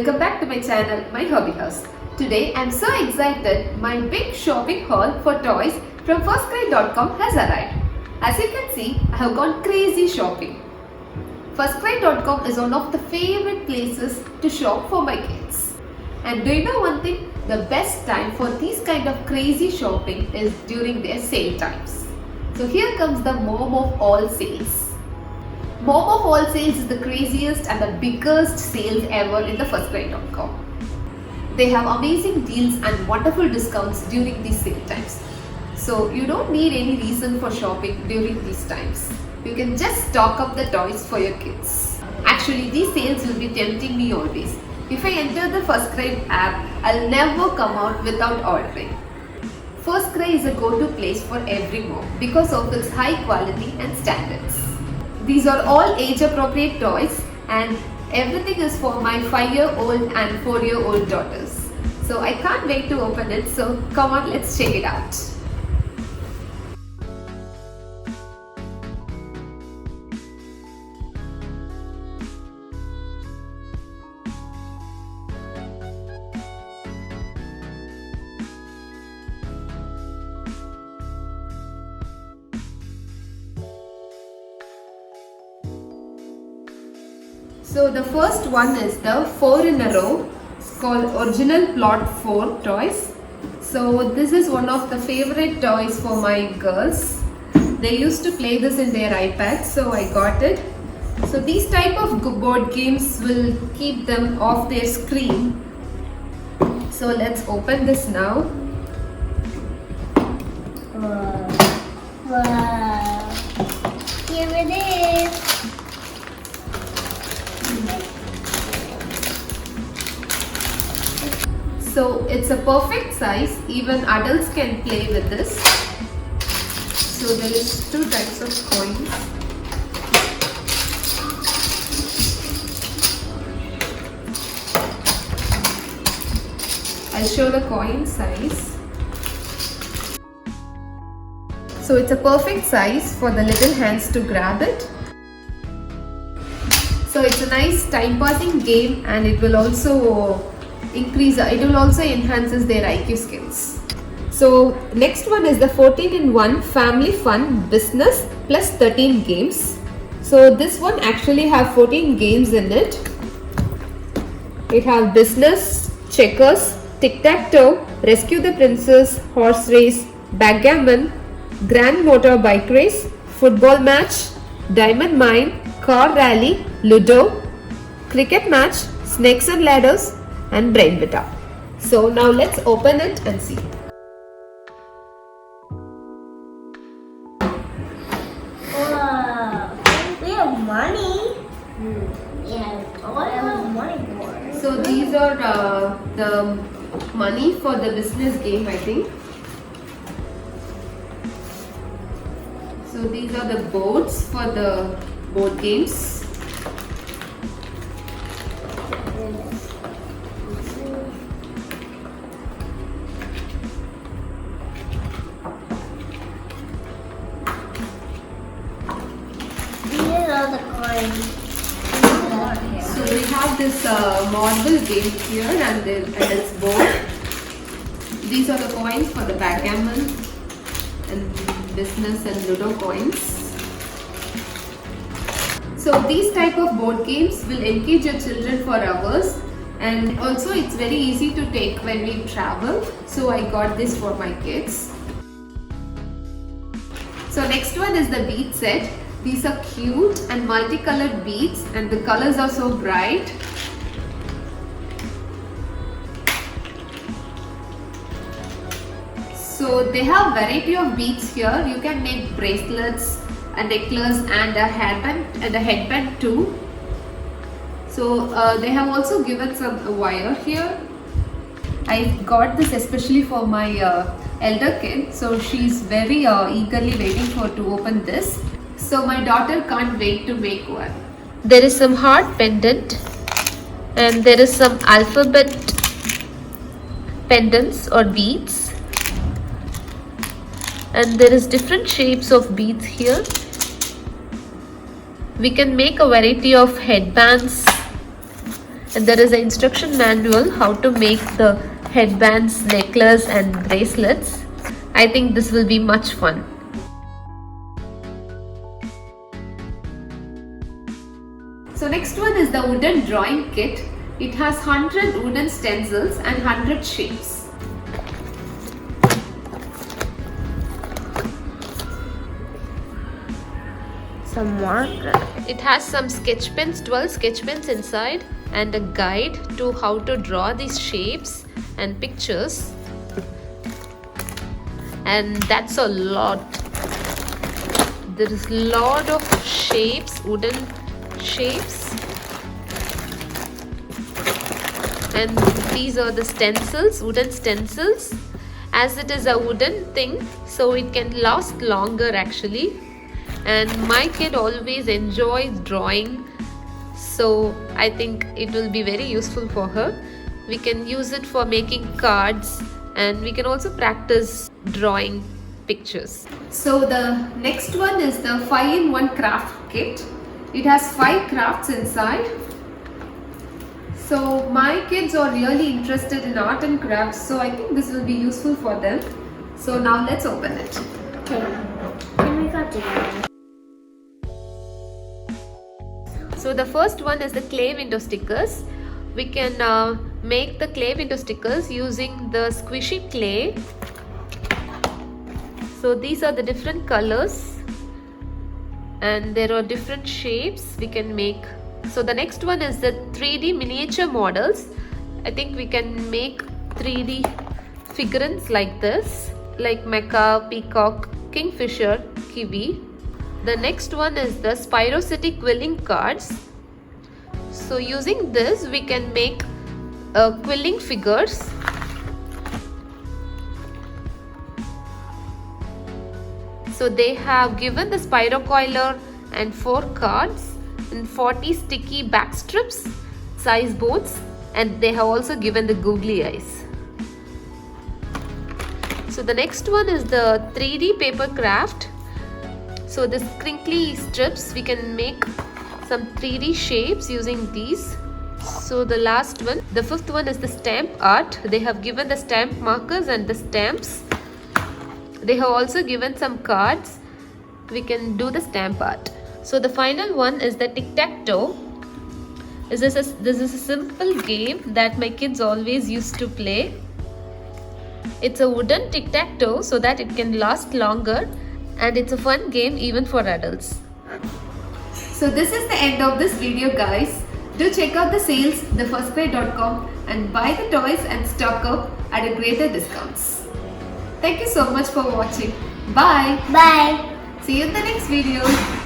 Welcome back to my channel, My Hobby House. Today I'm so excited, my big shopping haul for toys from Firstcry.com has arrived. As you can see, I have gone crazy shopping. Firstcry.com is one of the favorite places to shop for my kids. And do you know one thing? The best time for these kind of crazy shopping is during their sale times. So here comes the mom of all sales. Mom of all sales is the craziest and the biggest sales ever in the Firstcry.com. They have amazing deals and wonderful discounts during these sale times. So you don't need any reason for shopping during these times. You can just stock up the toys for your kids. Actually, these sales will be tempting me always. If I enter the Firstcry app, I'll never come out without ordering. Firstcry is a go-to place for every mom because of its high quality and standards. These are all age-appropriate toys and everything is for my 5-year-old and 4-year-old daughters. So I can't wait to open it, so come on, let's check it out. So the first one is the 4 in a row. It's called Original Plot 4 toys. So this is one of the favorite toys for my girls. They used to play this in their iPads, so I got it. So these type of board games will keep them off their screen. So let's open this now. Wow. Here it is. So it's a perfect size, even adults can play with this. So there is 2 types of coins. I'll show the coin size. So it's a perfect size for the little hands to grab it. So it's a nice time passing game and it will also enhances their IQ skills. So next one is the 14-in-1 family fun business plus 13 games. So this one actually have 14 games in it. It have business, checkers, tic-tac-toe, rescue the princess, horse race, backgammon, grand motor bike race, football match, diamond mine, car rally, ludo, cricket match, snakes and ladders, and brain bita. So now let's open it and see. Wow. We have money. Yeah, all have money for. So these are the money for the business game, I think. So these are the boards for the board games. The coins. So we have this marble game here and its board. These are the coins for the backgammon and business and ludo coins. So these type of board games will engage your children for hours, and also it's very easy to take when we travel. So I got this for my kids. So next one is the bead set. These are cute and multicolored beads and the colors are so bright. So they have variety of beads here. You can make bracelets, a necklace and a headband too. So they have also given some wire here. I got this especially for my elder kid. So she's very eagerly waiting to open this. So my daughter can't wait to make one. There is some heart pendant and there is some alphabet pendants or beads, and there is different shapes of beads here. We can make a variety of headbands And there is an instruction manual how to make the headbands, necklace and bracelets. I think this will be much fun. So next one is the wooden drawing kit. It has 100 wooden stencils and 100 shapes. Some marker. It has some sketch pens, 12 sketch pens inside, and a guide to how to draw these shapes and pictures. And that's a lot. There is a lot of shapes, wooden shapes. And these are the stencils, wooden stencils. As it is a wooden thing, so it can last longer actually. And my kid always enjoys drawing, so I think it will be very useful for her. We can use it for making cards, and we can also practice drawing pictures. So the next one is the 5-in-1 craft kit. It has 5 crafts inside. So my kids are really interested in art and crafts, so I think this will be useful for them. So now let's open it. Okay. Can we got it? So the first one is the clay window stickers. We can make the clay window stickers using the squishy clay. So these are the different colors and there are different shapes we can make. So the next one is the 3D miniature models. I think we can make 3D figurines like this, like mecha, peacock, kingfisher, kiwi. The next one is the Spyro City quilling cards. So using this we can make quilling figures. So they have given the Spyro coiler and 4 cards and 40 sticky back strips, size boards, and they have also given the googly eyes. So the next one is the 3D paper craft. So this crinkly strips, we can make some 3D shapes using these. So the last one, the 5th one is the stamp art. They have given the stamp markers and the stamps. They have also given some cards. We can do the stamp art. So the final one is the tic-tac-toe. This is a simple game that my kids always used to play. It's a wooden tic-tac-toe so that it can last longer. And it's a fun game even for adults. So this is the end of this video, guys. Do check out the sales, the Firstcry.com, and buy the toys and stock up at a greater discounts. Thank you so much for watching. Bye. Bye. See you in the next video.